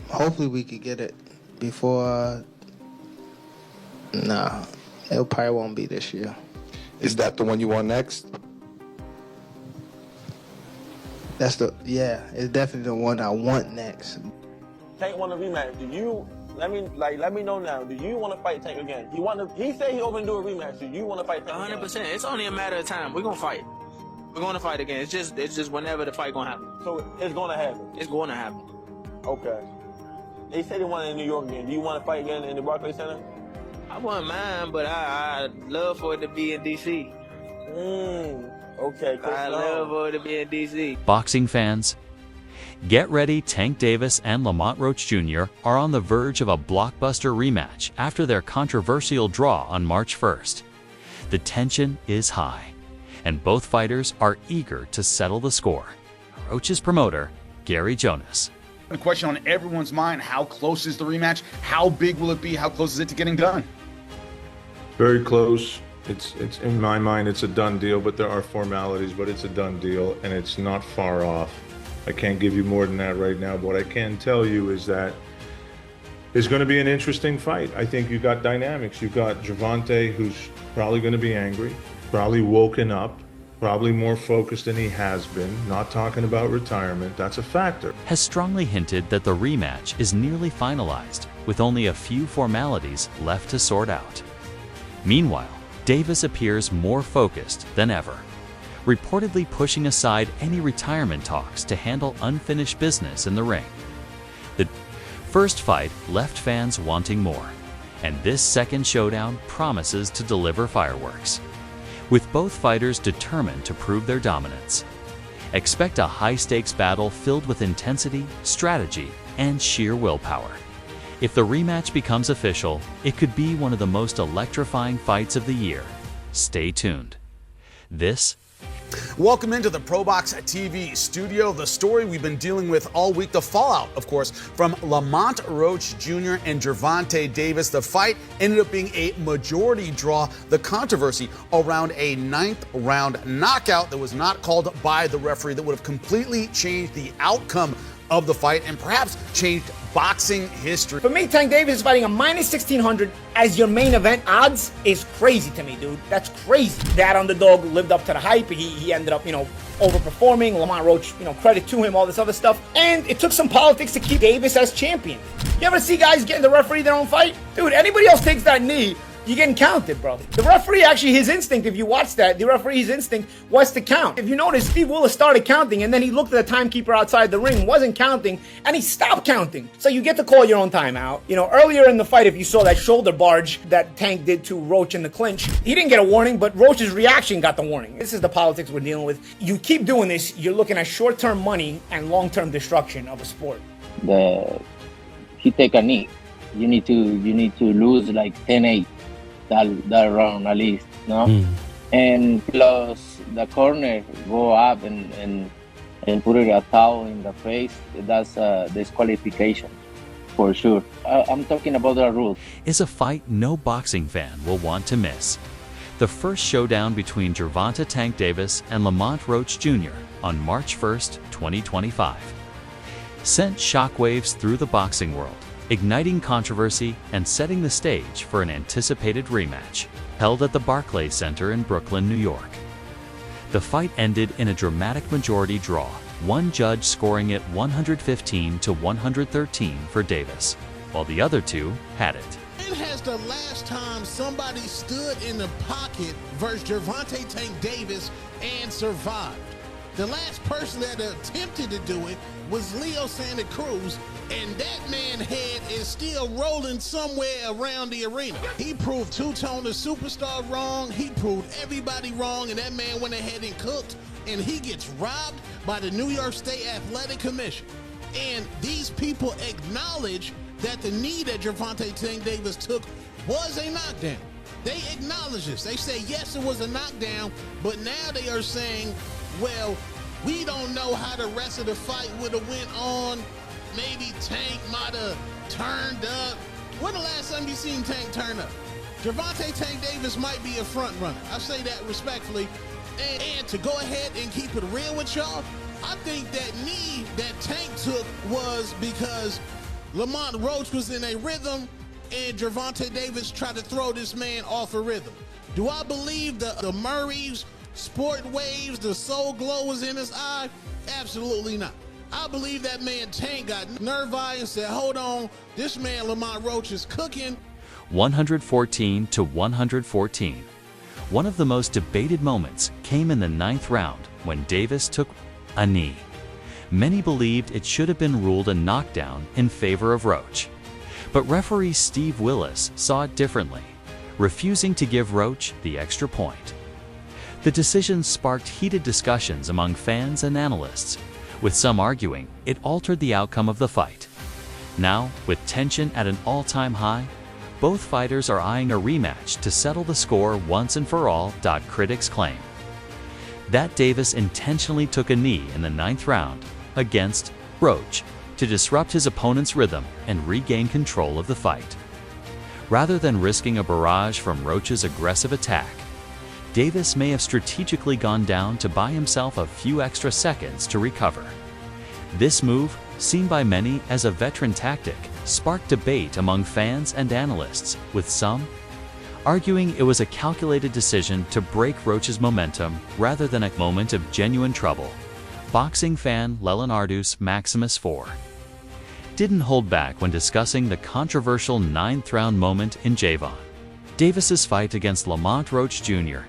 Hopefully we could get it before. Nah, it probably won't be this year. Is that the one you want next? It's definitely the one I want next. Tank want a rematch. Let me know now. Do you want to fight Tank again? He said he open to do a rematch. Do you want to fight Tank 100%. It's only a matter of time. We're gonna fight. We're gonna fight again. It's just whenever the fight gonna happen. So it's gonna happen. It's going to happen. Okay. They said they want it in New York again. Do you want to fight again in the Barclays Center? I wouldn't mind, but I'd love for it to be in D.C. Okay. I'd love for it to be in D.C. Boxing fans, get ready. Tank Davis and Lamont Roach Jr. are on the verge of a blockbuster rematch after their controversial draw on March 1st. The tension is high, and both fighters are eager to settle the score. Roach's promoter, Gary Jonas. The question on everyone's mind, how close is the rematch? How big will it be? How close is it to getting done? Very close. It's in my mind, it's a done deal, but there are formalities, but it's a done deal, and it's not far off. I can't give you more than that right now, but what I can tell you is that it's going to be an interesting fight. I think you got dynamics. You've got Gervonta, who's probably going to be angry, probably woken up, probably more focused than he has been, not talking about retirement. That's a factor. Has strongly hinted that the rematch is nearly finalized, with only a few formalities left to sort out. Meanwhile, Davis appears more focused than ever, reportedly pushing aside any retirement talks to handle unfinished business in the ring. The first fight left fans wanting more, and this second showdown promises to deliver fireworks, with both fighters determined to prove their dominance. Expect a high-stakes battle filled with intensity, strategy, and sheer willpower. If the rematch becomes official, it could be one of the most electrifying fights of the year. Stay tuned. Welcome into the ProBox TV studio. The story we've been dealing with all week, the fallout, of course, from Lamont Roach Jr. and Gervonta Davis. The fight ended up being a majority draw. The controversy around a 9th round knockout that was not called by the referee that would have completely changed the outcome of the fight and perhaps changed boxing history. For me, Tank Davis is fighting a minus 1,600 as your main event odds is crazy to me, dude. That's crazy. That underdog lived up to the hype. He ended up, overperforming. Lamont Roach, credit to him, all this other stuff. And it took some politics to keep Davis as champion. You ever see guys getting the referee their own fight? Dude, anybody else takes that knee, you're getting counted, bro. The referee, actually, his instinct, if you watch that, the referee's instinct was to count. If you notice, Steve Willis started counting, and then he looked at the timekeeper outside the ring, wasn't counting, and he stopped counting. So you get to call your own timeout. Earlier in the fight, if you saw that shoulder barge that Tank did to Roach in the clinch, he didn't get a warning, but Roach's reaction got the warning. This is the politics we're dealing with. You keep doing this, you're looking at short-term money and long-term destruction of a sport. He take a knee. You need to lose like 10-8. That round at least, no? And plus the corner go up and put it a towel in the face. That's a disqualification for sure. I'm talking about the rules. Is a fight no boxing fan will want to miss. The first showdown between Gervonta Tank Davis and Lamont Roach Jr. on March 1st, 2025 sent shockwaves through the boxing world, igniting controversy and setting the stage for an anticipated rematch held at the Barclays Center in Brooklyn, New York. The fight ended in a dramatic majority draw, one judge scoring it 115 to 113 for Davis, while the other two had it. When has the last time somebody stood in the pocket versus Gervonta Tank Davis and survived? The last person that attempted to do it was Leo Santa Cruz, and that man's head is still rolling somewhere around the arena. He proved Two-Tone the Superstar wrong. He proved everybody wrong, and that man went ahead and cooked, and he gets robbed by the New York State Athletic Commission. And these people acknowledge that the knee that Gervonta Tank Davis took was a knockdown. They acknowledge this. They say, yes, it was a knockdown, but now they are saying, well, we don't know how the rest of the fight would have went on. Maybe Tank might have turned up. When the last time you seen Tank turn up? Gervonta Tank Davis might be a front runner. I say that respectfully. And to go ahead and keep it real with y'all, I think that knee that Tank took was because Lamont Roach was in a rhythm, and Gervonta Davis tried to throw this man off a rhythm. Do I believe the Murray's sport waves, the soul glow was in his eye? Absolutely not. I believe that man Tank got nerve-eye and said, hold on, this man Lamont Roach is cooking. 114 to 114. One of the most debated moments came in the 9th round when Davis took a knee. Many believed it should have been ruled a knockdown in favor of Roach. But referee Steve Willis saw it differently, refusing to give Roach the extra point. The decision sparked heated discussions among fans and analysts, with some arguing it altered the outcome of the fight. Now, with tension at an all-time high, both fighters are eyeing a rematch to settle the score once and for all. Critics claim that Davis intentionally took a knee in the 9th round against Roach to disrupt his opponent's rhythm and regain control of the fight. Rather than risking a barrage from Roach's aggressive attack, Davis may have strategically gone down to buy himself a few extra seconds to recover. This move, seen by many as a veteran tactic, sparked debate among fans and analysts, with some arguing it was a calculated decision to break Roach's momentum rather than a moment of genuine trouble. Boxing fan Leonardus Maximus IV didn't hold back when discussing the controversial 9th round moment in Gervonta Davis's fight against Lamont Roach Jr.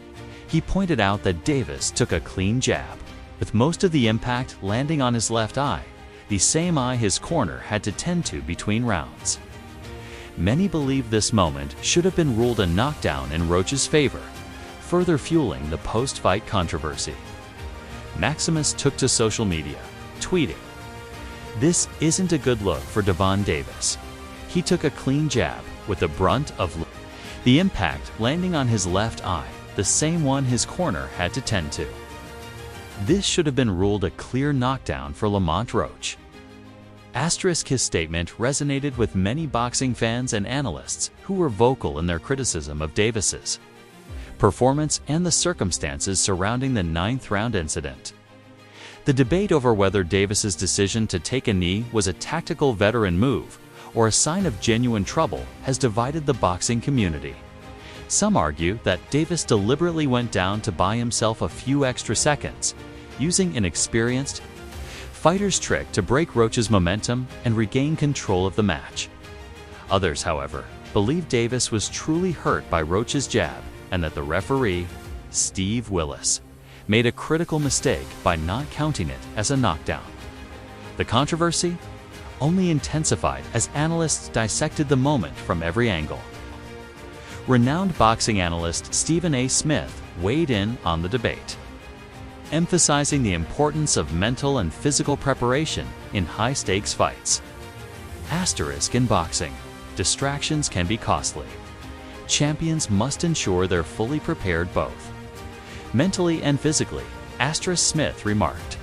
He pointed out that Davis took a clean jab, with most of the impact landing on his left eye, the same eye his corner had to tend to between rounds. Many believe this moment should have been ruled a knockdown in Roach's favor, further fueling the post-fight controversy. Maximus took to social media, tweeting, "This isn't a good look for Gervonta Davis. He took a clean jab with the brunt of the impact landing on his left eye, the same one his corner had to tend to. This should have been ruled a clear knockdown for Lamont Roach." His statement resonated with many boxing fans and analysts who were vocal in their criticism of Davis's performance and the circumstances surrounding the 9th round incident. The debate over whether Davis's decision to take a knee was a tactical veteran move or a sign of genuine trouble has divided the boxing community. Some argue that Davis deliberately went down to buy himself a few extra seconds, using an experienced fighter's trick to break Roach's momentum and regain control of the match. Others, however, believe Davis was truly hurt by Roach's jab and that the referee, Steve Willis, made a critical mistake by not counting it as a knockdown. The controversy only intensified as analysts dissected the moment from every angle. Renowned boxing analyst Stephen A. Smith weighed in on the debate, emphasizing the importance of mental and physical preparation in high-stakes fights. In boxing, distractions can be costly. Champions must ensure they're fully prepared both mentally and physically, Smith remarked.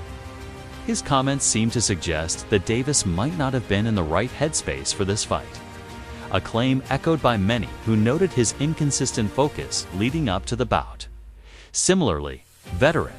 His comments seemed to suggest that Davis might not have been in the right headspace for this fight, a claim echoed by many who noted his inconsistent focus leading up to the bout. Similarly, veteran